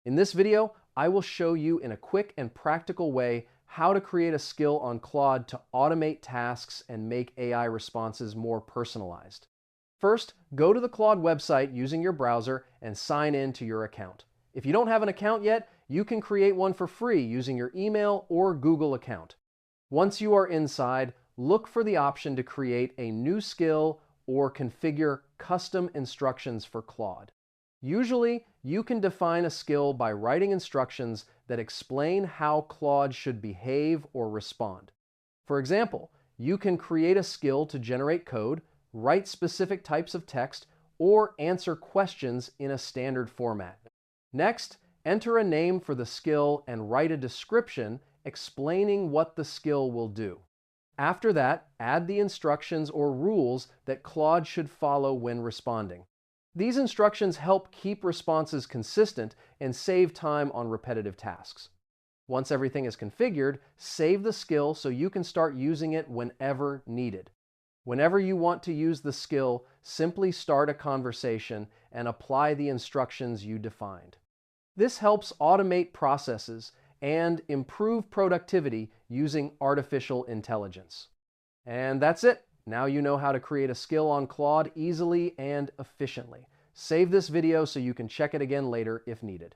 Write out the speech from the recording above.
In this video, I will show you in a quick and practical way how to create a skill on Claude to automate tasks and make AI responses more personalized. First, go to the Claude website using your browser and sign in to your account. If you don't have an account yet, you can create one for free using your email or Google account. Once you are inside, look for the option to create a new skill or configure custom instructions for Claude. Usually, you can define a skill by writing instructions that explain how Claude should behave or respond. For example, you can create a skill to generate code, write specific types of text, or answer questions in a standard format. Next, enter a name for the skill and write a description explaining what the skill will do. After that, add the instructions or rules that Claude should follow when responding. These instructions help keep responses consistent and save time on repetitive tasks. Once everything is configured, save the skill so you can start using it whenever needed. Whenever you want to use the skill, simply start a conversation and apply the instructions you defined. This helps automate processes and improve productivity using artificial intelligence. And that's it. Now you know how to create a skill on Claude easily and efficiently. Save this video so you can check it again later if needed.